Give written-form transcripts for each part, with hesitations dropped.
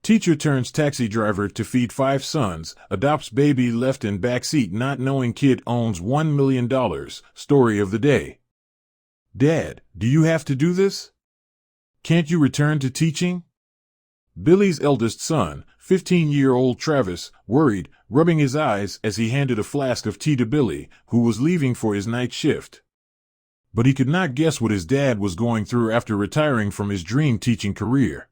Teacher turns taxi driver to feed five sons, adopts baby left in backseat not knowing kid owns $1 million. Story of the day. Dad, do you have to do this? Can't you return to teaching? Billy's eldest son, 15-year-old Travis, worried, rubbing his eyes as he handed a flask of tea to Billy, who was leaving for his night shift. But he could not guess what his dad was going through after retiring from his dream teaching career.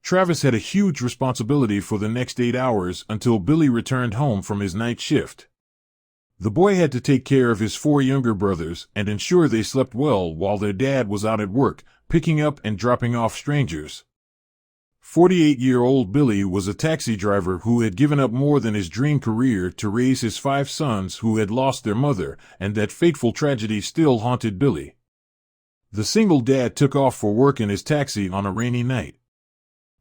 Travis had a huge responsibility for the next 8 hours until Billy returned home from his night shift. The boy had to take care of his 4 younger brothers and ensure they slept well while their dad was out at work, picking up and dropping off strangers. 48-year-old Billy was a taxi driver who had given up more than his dream career to raise his 5 sons who had lost their mother, and that fateful tragedy still haunted Billy. The single dad took off for work in his taxi on a rainy night.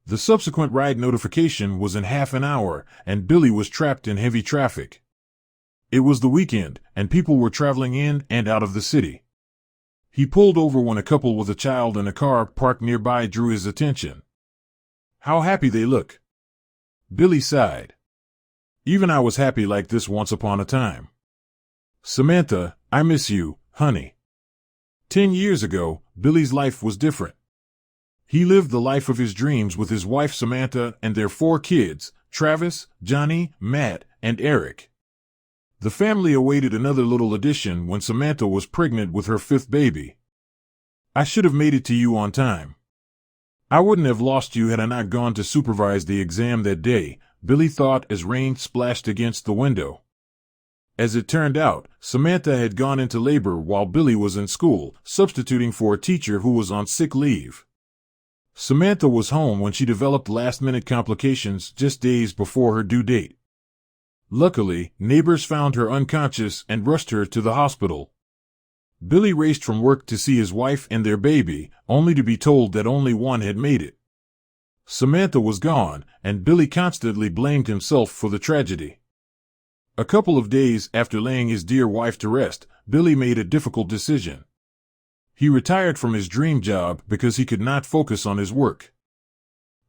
The subsequent ride notification was in half an hour, and Billy was trapped in heavy traffic. It was the weekend, and people were traveling in and out of the city. He pulled over when a couple with a child in a car parked nearby drew his attention. "How happy they look." Billy sighed. "Even I was happy like this once upon a time." "Samantha, I miss you, honey." 10 years ago, Billy's life was different. He lived the life of his dreams with his wife Samantha and their 4 kids, Travis, Johnny, Matt, and Eric. The family awaited another little addition when Samantha was pregnant with her 5th baby. "I should have made it to you on time. I wouldn't have lost you had I not gone to supervise the exam that day," Billy thought as rain splashed against the window. As it turned out, Samantha had gone into labor while Billy was in school, substituting for a teacher who was on sick leave. Samantha was home when she developed last-minute complications just days before her due date. Luckily, neighbors found her unconscious and rushed her to the hospital. Billy raced from work to see his wife and their baby, only to be told that only one had made it. Samantha was gone, and Billy constantly blamed himself for the tragedy. A couple of days after laying his dear wife to rest, Billy made a difficult decision. He retired from his dream job because he could not focus on his work.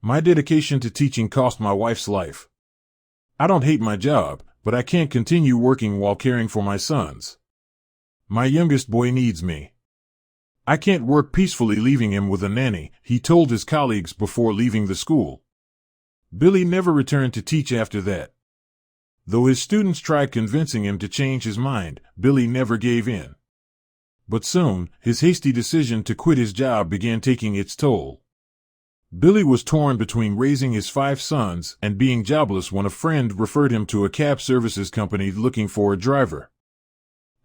"My dedication to teaching cost my wife's life. I don't hate my job, but I can't continue working while caring for my sons. My youngest boy needs me. I can't work peacefully leaving him with a nanny," he told his colleagues before leaving the school. Billy never returned to teach after that. Though his students tried convincing him to change his mind, Billy never gave in. But soon, his hasty decision to quit his job began taking its toll. Billy was torn between raising his 5 sons and being jobless when a friend referred him to a cab services company looking for a driver.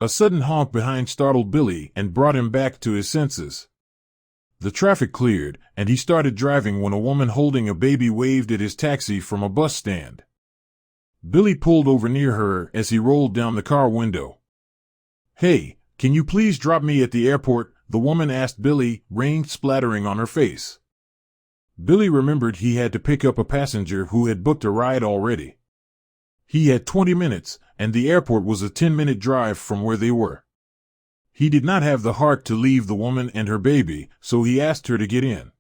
A sudden honk behind startled Billy and brought him back to his senses. The traffic cleared, and he started driving when a woman holding a baby waved at his taxi from a bus stand. Billy pulled over near her as he rolled down the car window. "Hey, can you please drop me at the airport?" the woman asked Billy, rain splattering on her face. Billy remembered he had to pick up a passenger who had booked a ride already. He had 20 minutes, and the airport was a 10-minute drive from where they were. He did not have the heart to leave the woman and her baby, so he asked her to get in.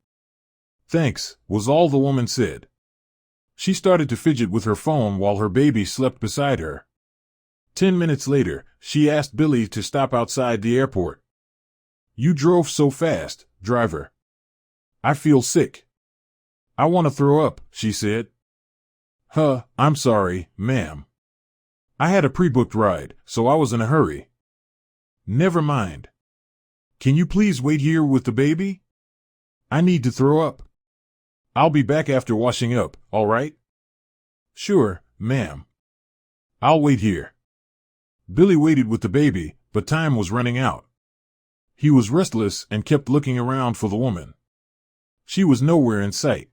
"Thanks," was all the woman said. She started to fidget with her phone while her baby slept beside her. 10 minutes later, she asked Billy to stop outside the airport. "You drove so fast, driver. I feel sick. I want to throw up," she said. I'm sorry, ma'am. I had a pre-booked ride, so I was in a hurry." "Never mind. Can you please wait here with the baby? I need to throw up. I'll be back after washing up, all right?" "Sure, ma'am. I'll wait here." Billy waited with the baby, but time was running out. He was restless and kept looking around for the woman. She was nowhere in sight.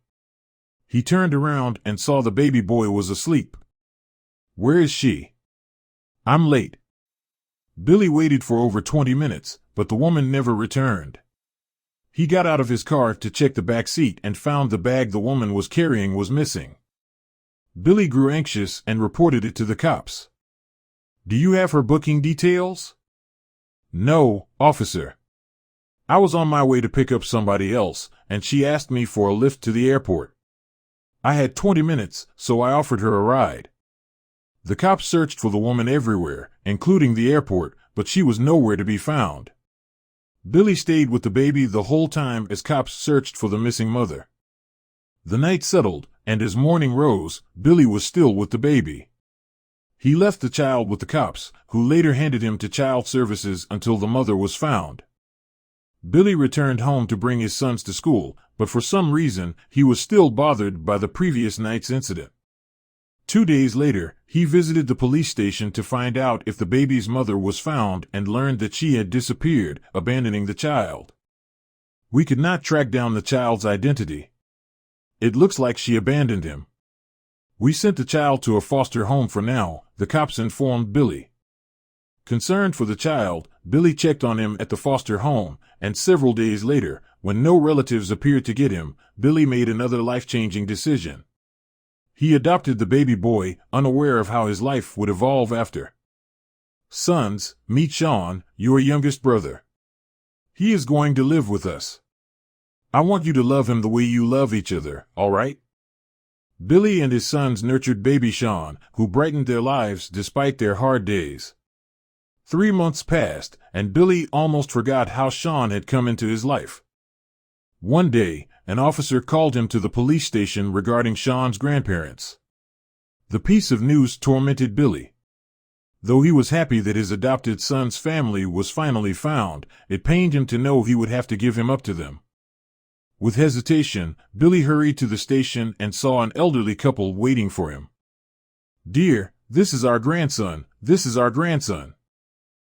He turned around and saw the baby boy was asleep. "Where is she? I'm late." Billy waited for over 20 minutes, but the woman never returned. He got out of his car to check the back seat and found the bag the woman was carrying was missing. Billy grew anxious and reported it to the cops. "Do you have her booking details?" "No, officer. I was on my way to pick up somebody else, and she asked me for a lift to the airport. I had 20 minutes, so I offered her a ride. The cops searched for the woman everywhere, including the airport, but she was nowhere to be found. Billy stayed with the baby the whole time as cops searched for the missing mother. The night settled, and as morning rose, Billy was still with the baby. He left the child with the cops, who later handed him to child services until the mother was found. Billy returned home to bring his sons to school, but for some reason, he was still bothered by the previous night's incident. 2 days later, he visited the police station to find out if the baby's mother was found and learned that she had disappeared, abandoning the child. We could not track down the child's identity. It looks like she abandoned him. We sent the child to a foster home for now, the cops informed Billy. Concerned for the child, Billy checked on him at the foster home, and several days later, when no relatives appeared to get him, Billy made another life-changing decision. He adopted the baby boy, unaware of how his life would evolve after. Sons, meet Sean, your youngest brother. He is going to live with us. I want you to love him the way you love each other, all right? Billy and his sons nurtured baby Sean, who brightened their lives despite their hard days. 3 months passed, and Billy almost forgot how Sean had come into his life. One day, an officer called him to the police station regarding Sean's grandparents. The piece of news tormented Billy. Though he was happy that his adopted son's family was finally found, it pained him to know he would have to give him up to them. With hesitation, Billy hurried to the station and saw an elderly couple waiting for him. "Dear, this is our grandson, this is our grandson."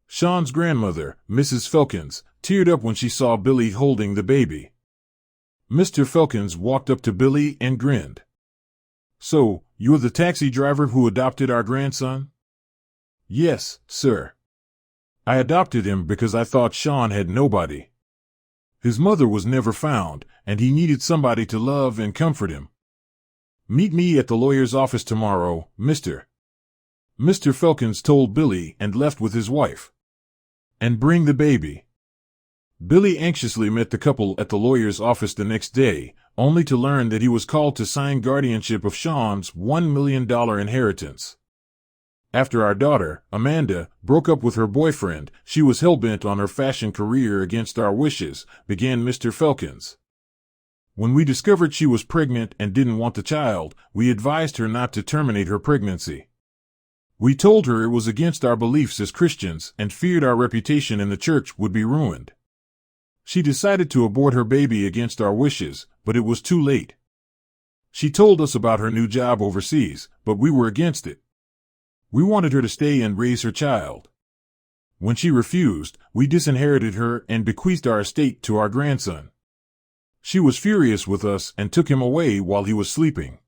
Sean's grandmother, Mrs. Felkins, teared up when she saw Billy holding the baby. Mr. Felkins walked up to Billy and grinned. "So, you're the taxi driver who adopted our grandson?" "Yes, sir. I adopted him because I thought Sean had nobody. His mother was never found, and he needed somebody to love and comfort him. Meet me at the lawyer's office tomorrow, Mr. Felkins told Billy and left with his wife. "And bring the baby." Billy anxiously met the couple at the lawyer's office the next day, only to learn that he was called to sign guardianship of Sean's $1 million inheritance. After our daughter, Amanda, broke up with her boyfriend, she was hell-bent on her fashion career against our wishes, began Mr. Felkins. When we discovered she was pregnant and didn't want the child, we advised her not to terminate her pregnancy. We told her it was against our beliefs as Christians and feared our reputation in the church would be ruined. She decided to abort her baby against our wishes, but it was too late. She told us about her new job overseas, but we were against it. We wanted her to stay and raise her child. When she refused, we disinherited her and bequeathed our estate to our grandson. She was furious with us and took him away while he was sleeping.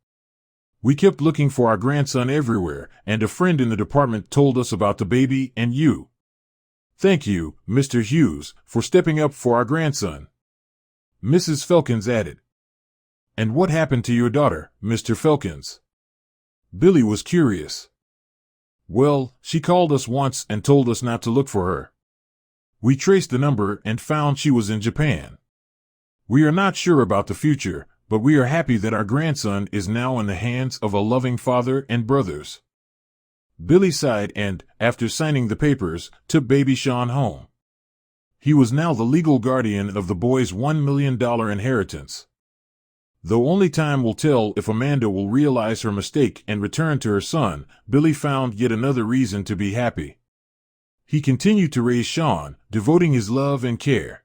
We kept looking for our grandson everywhere, and a friend in the department told us about the baby and you. Thank you, Mr. Hughes, for stepping up for our grandson. Mrs. Felkins added. And what happened to your daughter, Mr. Felkins? Billy was curious. Well, she called us once and told us not to look for her. We traced the number and found she was in Japan. We are not sure about the future, but we are happy that our grandson is now in the hands of a loving father and brothers. Billy sighed and, after signing the papers, took baby Sean home. He was now the legal guardian of the boy's $1 million inheritance. Though only time will tell if Amanda will realize her mistake and return to her son, Billy found yet another reason to be happy. He continued to raise Sean, devoting his love and care.